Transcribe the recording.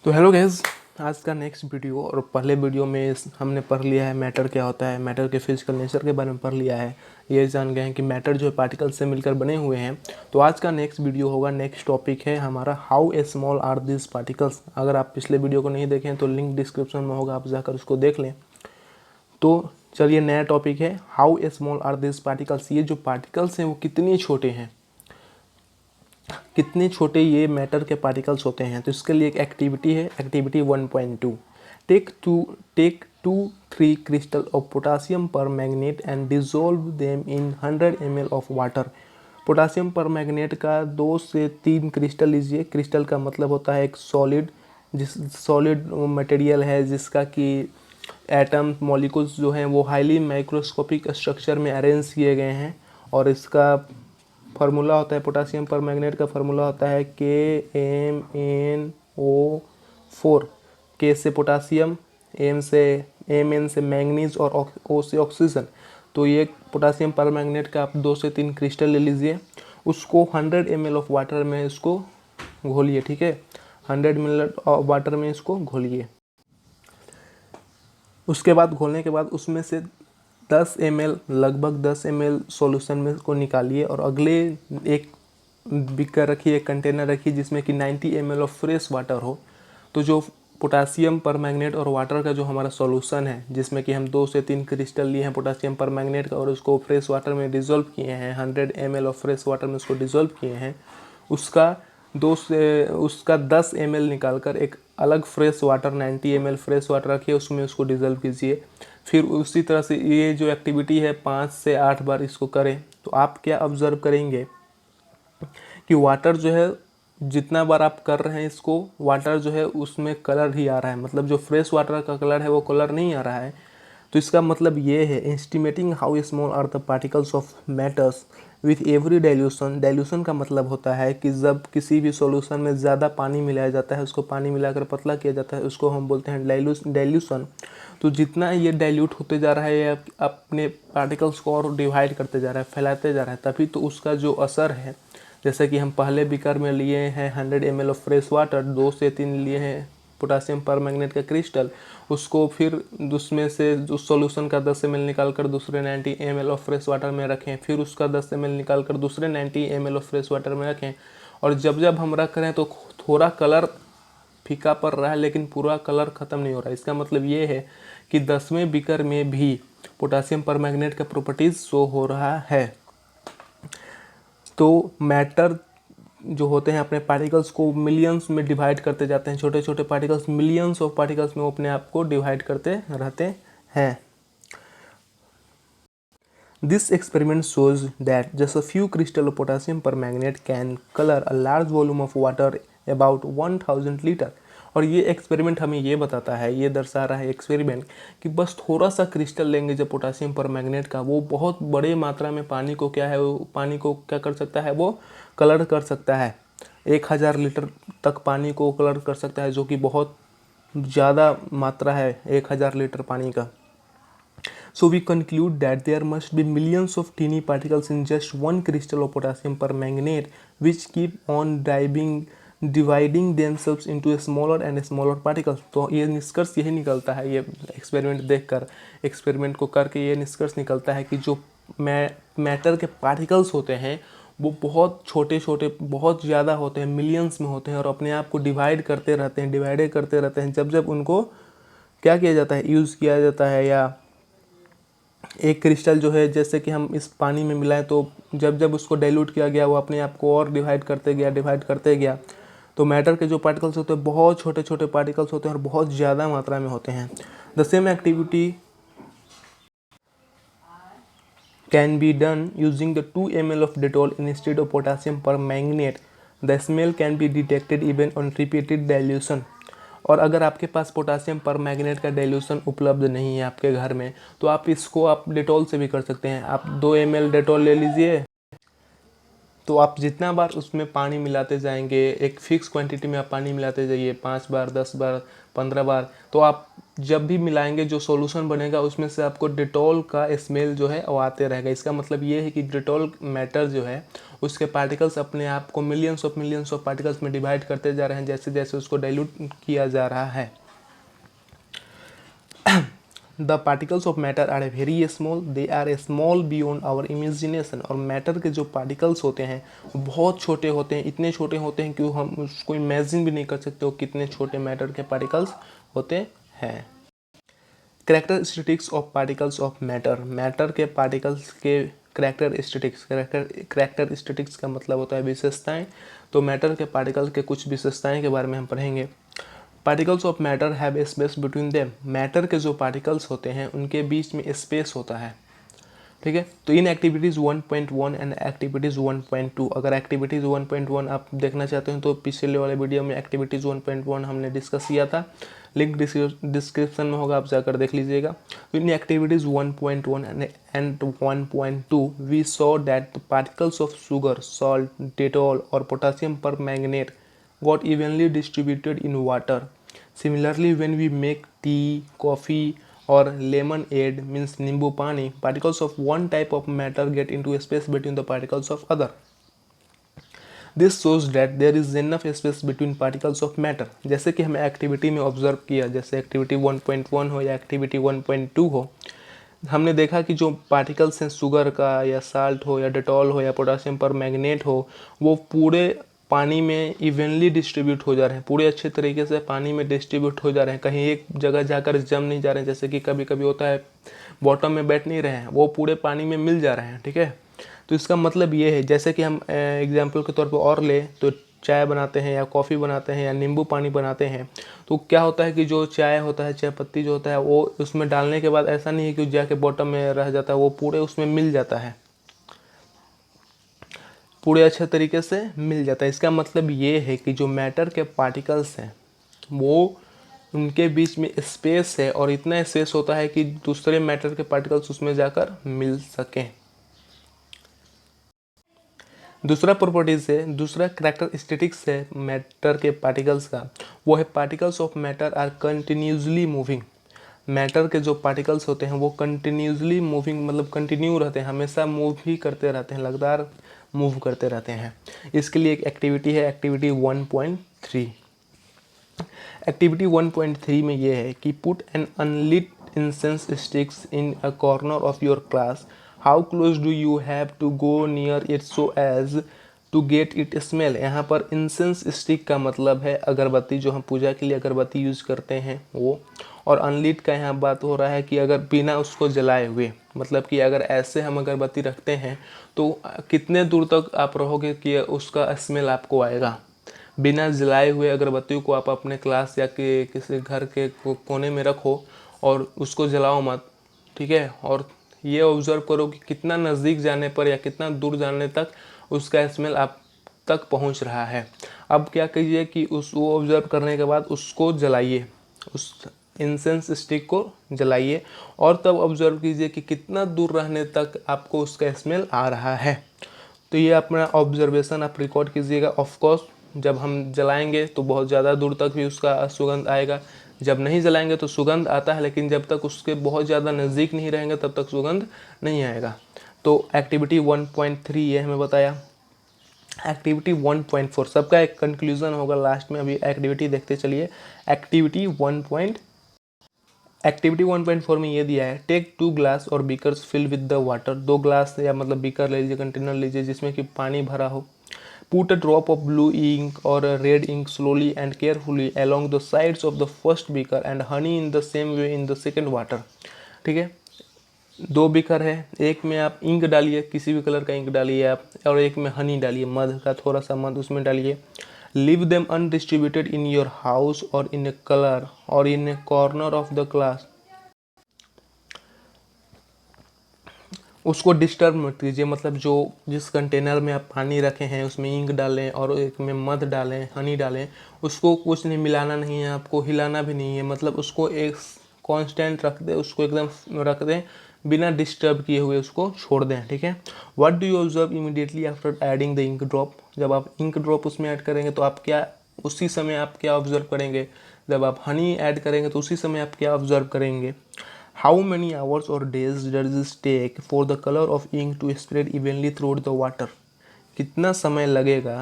तो hello guys, आज का नेक्स्ट वीडियो। और पहले वीडियो में हमने पढ़ लिया है मैटर क्या होता है, मैटर के फिजिकल नेचर के बारे में पढ़ लिया है। ये जान गए हैं कि मैटर जो है पार्टिकल से मिलकर बने हुए हैं। तो आज का नेक्स्ट वीडियो होगा, नेक्स्ट टॉपिक है हमारा how small are this particles. अगर आप पिछले वीडियो को नहीं देखें तो लिंक डिस्क्रिप्शन में होगा, आप जाकर उसको देख लें। तो चलिए, नया टॉपिक है how small are this particles. ये जो पार्टिकल्स हैं वो कितने छोटे हैं, कितने छोटे ये मैटर के पार्टिकल्स होते हैं। तो इसके लिए एक एक्टिविटी है, activity 1.2। Take 2-3 crystal of potassium permanganate and dissolve them in 100 ml of water. Potassium permanganate का 2 से 3 क्रिस्टल लीजिए। क्रिस्टल का मतलब होता है एक सॉलिड, सॉलिड मटेरियल है जिसका कि एटम मॉलिक्यूल्स जो हैं वो हाईली माइक्रोस्कोपिक स्ट्रक्चर में अरेंज किए गए हैं। और इसका फार्मूला होता है, पोटासियम पर मैग्नेट का फार्मूला होता है KMnO4। के से पोटासियम, Mn से मैंगनीज और O से ऑक्सीजन। तो ये पोटासियम पर मैग्नेट का आप 2 से 3 क्रिस्टल ले लीजिए, उसको 100 ml ऑफ वाटर में इसको घोलिए। ठीक है, 100 ml ऑफ वाटर में इसको घोलिए। उसके बाद घोलने के बाद उसमें से 10 ml, लगभग 10 ml सॉल्यूशन में को निकालिए और अगले एक बीकर रखिए, एक कंटेनर रखिए जिसमें कि 90 ml ऑफ फ्रेश वाटर हो। तो जो पोटासियम पर मैग्नेट और वाटर का जो हमारा सॉल्यूशन है, जिसमें कि हम 2 से 3 क्रिस्टल लिए हैं पोटासियम पर मैग्नेट का और उसको फ्रेश वाटर में डिज़ोल्व किए हैं, 100 ml ऑफ फ्रेश वाटर में उसको डिज़ोल्व किए हैं, उसका 10 ml निकाल कर एक अलग fresh water 90 ml fresh water रखिए, उसमें उसको डिज़ोल्व कीजिए। फिर उसी तरह से ये जो एक्टिविटी है 5 से 8 बार इसको करें। तो आप क्या ऑब्जर्व करेंगे कि वाटर जो है, जितना बार आप कर रहे हैं इसको, वाटर जो है उसमें कलर ही आ रहा है। मतलब जो फ्रेश वाटर का कलर है वो कलर नहीं आ रहा है। तो इसका मतलब ये है, estimating how small are the particles of matters with every dilution. Dilution का मतलब होता है कि जब किसी भी सॉल्यूशन में ज़्यादा पानी मिलाया जाता है, उसको पानी मिलाकर पतला किया जाता है, उसको हम बोलते हैं डाइल्यूशन। तो जितना ये डाइल्यूट होते जा रहा है, ये अपने पार्टिकल्स को और डिवाइड करते जा रहा है, फैलाते जा रहा है, तभी तो उसका जो असर है, जैसे कि हम पहले बीकर में लिए हैं 100 ml ऑफ फ्रेश वाटर, 2 से 3 लिए हैं पोटासियम पर मैग्नेट का क्रिस्टल, उसको फिर उसमें से उस सॉल्यूशन का 10 ml निकाल कर दूसरे 90 ml ऑफ फ्रेश वाटर में रखें, फिर उसका 10 ml निकाल कर दूसरे 90 ml ऑफ फ्रेश वाटर में रखें। और जब जब हम रख रहे हैं तो थोड़ा कलर फीका पड़ रहा है, लेकिन पूरा कलर ख़त्म नहीं हो रहा है। इसका मतलब ये है कि 10वें बीकर में भी पोटासियम पर मैग्नेट का प्रॉपर्टीज़ शो हो रहा है। तो मैटर जो होते हैं अपने पार्टिकल्स को मिलियंस में डिवाइड करते जाते हैं, छोटे छोटे पार्टिकल्स, मिलियंस ऑफ पार्टिकल्स में वो अपने आप को डिवाइड करते रहते हैं। This experiment shows that just a few crystal of potassium permanganate can color a large volume of water about 1000 litre. और ये एक्सपेरिमेंट हमें ये बताता है, ये दर्शा रहा है एक्सपेरिमेंट कि बस थोड़ा सा क्रिस्टल लेंगे जब पोटासियम परमैंगनेट का, वो बहुत बड़े मात्रा में पानी को क्या है, वो पानी को क्या कर सकता है, वो कलर कर सकता है। 1000 लीटर तक पानी को कलर कर सकता है, जो कि बहुत ज़्यादा मात्रा है 1000 लीटर पानी का। So we conclude that there must be millions of teeny particles in just one crystal of potassium permanganate which keep on dividing themselves into smaller and smaller particles। तो ये निष्कर्ष यही निकलता है, ये एक्सपेरिमेंट देखकर, एक्सपेरिमेंट को करके ये निष्कर्ष निकलता है कि जो मैटर के पार्टिकल्स होते हैं वो बहुत छोटे छोटे, बहुत ज़्यादा होते हैं, मिलियंस में होते हैं, और अपने आप को डिवाइड करते रहते हैं, डिवाइड करते रहते हैं। जब जब उनको क्या किया जाता है, यूज़ किया जाता है, या एक क्रिस्टल जो है जैसे कि हम इस पानी में मिलाएं, तो जब जब उसको डाइल्यूट किया गया वो अपने आप को और डिवाइड करते गया, डिवाइड करते गया। तो मैटर के जो पार्टिकल्स होते हैं बहुत छोटे छोटे पार्टिकल्स होते हैं और बहुत ज़्यादा मात्रा में होते हैं। The same activity can be done using the 2 ml of Dettol instead of potassium permanganate. The smell can be detected even on repeated dilution. और अगर आपके पास पोटासियम परमैंगनेट का डाइल्यूशन उपलब्ध नहीं है आपके घर में, तो आप इसको आप डेटॉल से भी कर सकते हैं। आप 2 ml डेटॉल ले लीजिए, तो आप जितना बार उसमें पानी मिलाते जाएंगे, एक फिक्स क्वांटिटी में आप पानी मिलाते जाइए, 5 बार, 10 बार, 15 बार, तो आप जब भी मिलाएंगे जो सॉल्यूशन बनेगा उसमें से आपको डेटॉल का स्मेल जो है वो आते रहेगा। इसका मतलब ये है कि डेटॉल मैटर जो है उसके पार्टिकल्स अपने आप को मिलियंस ऑफ पार्टिकल्स में डिवाइड करते जा रहे हैं जैसे जैसे उसको डाइल्यूट किया जा रहा है। The particles of matter are very small, they are small beyond our imagination. और मैटर के जो पार्टिकल्स होते हैं वो बहुत छोटे होते हैं, इतने छोटे होते हैं कि हम उसको इमेजिन भी नहीं कर सकते हो कितने छोटे मैटर के पार्टिकल्स होते हैं। Characteristics of particles of matter, matter के पार्टिकल्स के कैरेक्टरिस्टिक्स का मतलब होता है विशेषताएं। तो मैटर के पार्टिकल्स के कुछ विशेषताएं के बारे में हम पढ़ेंगे। Particles of matter have space between them, matter के जो पार्टिकल्स होते हैं उनके बीच में स्पेस होता है, ठीक है। तो इन एक्टिविटीज़ 1.1 एंड एक्टिविटीज़ 1.2, अगर एक्टिविटीज़ 1.1 आप देखना चाहते हो तो पिछले वाले वीडियो में एक्टिविटीज़ 1.1 हमने डिस्कस किया था, लिंक डिस्क्रिप्शन में होगा, आप जाकर देख लीजिएगा। तो इन activities 1.1 and 1.2 we saw that the particles of sugar, salt, Dettol और potassium permanganate got evenly distributed in water. Similarly, when we make tea, coffee or lemonade means नींबू पानी, particles of one type of matter get into space between the particles of other. This shows that there is enough space between particles of matter. जैसे कि हमें activity में observe किया, जैसे activity 1.1 हो या एक्टिविटी 1.2 हो, हमने देखा कि जो पार्टिकल्स हैं शुगर का या साल्ट हो या डेटॉल हो या पोटासियम परमैंगनेट हो, वो पूरे पानी में इवनली डिस्ट्रीब्यूट हो जा रहे हैं, पूरे अच्छे तरीके से पानी में डिस्ट्रीब्यूट हो जा रहे हैं, कहीं एक जगह जाकर जम नहीं जा रहे हैं जैसे कि कभी कभी होता है बॉटम में बैठ नहीं रहे हैं, वो पूरे पानी में मिल जा रहे हैं, ठीक है। तो इसका मतलब ये है, जैसे कि हम एग्जाम्पल के तौर पर और ले तो चाय बनाते हैं या कॉफ़ी बनाते हैं या नींबू पानी बनाते हैं, तो क्या होता है कि जो चाय होता है, चाय पत्ती जो होता है, वो उसमें डालने के बाद ऐसा नहीं है कि जाके बॉटम में रह जाता है, वो पूरे उसमें मिल जाता है, पूरे अच्छे तरीके से मिल जाता है। इसका मतलब ये है कि जो मैटर के पार्टिकल्स हैं वो उनके बीच में स्पेस है और इतना स्पेस होता है कि दूसरे मैटर के पार्टिकल्स उसमें जाकर मिल सकें। दूसरा प्रॉपर्टीज है, दूसरा कैरेक्टरिस्टिक्स है मैटर के पार्टिकल्स का, वो है particles of matter are continuously moving. Matter के जो पार्टिकल्स होते हैं वो कंटिन्यूसली मूविंग मतलब कंटिन्यू रहते हैं, हमेशा मूव ही करते रहते हैं, लगातार मूव करते रहते हैं। इसके लिए एक एक्टिविटी है, एक्टिविटी 1.3। एक्टिविटी 1.3 में ये है कि put an unlit incense sticks in a corner of your class, how close do you have to go near it so as to get it smell. यहाँ पर इंसेंस स्टिक का मतलब है अगरबत्ती, जो हम पूजा के लिए अगरबत्ती यूज़ करते हैं वो, और अनलिट का यहाँ बात हो रहा है कि अगर बिना उसको जलाए हुए, मतलब कि अगर ऐसे हम अगरबत्ती रखते हैं तो कितने दूर तक आप रहोगे कि उसका स्मेल आपको आएगा। बिना जलाए हुए अगरबत्ती को आप अपने क्लास या कि किसी घर के कोने में रखो और उसको जलाओ मत, ठीक है। और ये ऑब्ज़र्व करो कि कितना नज़दीक जाने पर या कितना दूर जाने तक उसका स्मेल आप तक पहुंच रहा है। अब क्या कीजिए कि वो ऑब्ज़र्व करने के बाद उसको जलाइए, उस इंसेंस स्टिक को जलाइए और तब ऑब्ज़र्व कीजिए कि कितना दूर रहने तक आपको उसका स्मेल आ रहा है। तो ये अपना ऑब्जर्वेशन आप रिकॉर्ड कीजिएगा। ऑफ कोर्स जब हम जलाएंगे तो बहुत ज़्यादा दूर तक भी उसका सुगंध आएगा, जब नहीं जलाएंगे तो सुगंध आता है, लेकिन जब तक उसके बहुत ज़्यादा नज़दीक नहीं रहेंगे तब तक सुगंध नहीं आएगा। तो एक्टिविटी 1.3 ये हमें बताया। एक्टिविटी 1.4 सबका एक कंक्लूजन होगा लास्ट में, अभी एक्टिविटी देखते चलिए। एक्टिविटी 1.4 में ये दिया है, टेक 2 ग्लास और beakers fill with the water. 2 glass या मतलब बीकर ले लीजिए, कंटेनर लीजिए जिसमें कि पानी भरा हो। Put a drop of blue ink और red ink slowly and carefully along the sides of the first beaker and honey in the same way in the second water. ठीक है, 2 बीकर है, एक में आप इंक डालिए, किसी भी कलर का इंक डालिए आप, और एक में हनी डालिए, मध का थोड़ा सा मध उसमें डालिए। Leave them undistributed in your house और इन ए कलर और इन ए कॉर्नर ऑफ द क्लास। उसको डिस्टर्ब मत कीजिए, मतलब जो जिस कंटेनर में आप पानी रखे हैं उसमें इंक डालें और एक में मध डालें, हनी डालें, उसको कुछ नहीं मिलाना नहीं है, आपको हिलाना भी नहीं है, मतलब उसको एक कांस्टेंट रख दें, उसको एकदम रख दें, बिना डिस्टर्ब किए हुए उसको छोड़ दें। ठीक है, what do you observe immediately after adding the ink drop. जब आप इंक ड्रॉप उसमें ऐड करेंगे तो आप क्या उसी समय आप क्या ऑब्जर्व करेंगे, जब आप हनी ऐड करेंगे तो उसी समय आप क्या ऑब्जर्व करेंगे। हाउ मैनी आवर्स और days does this take for the colour of ink to spread evenly through the water. कितना समय लगेगा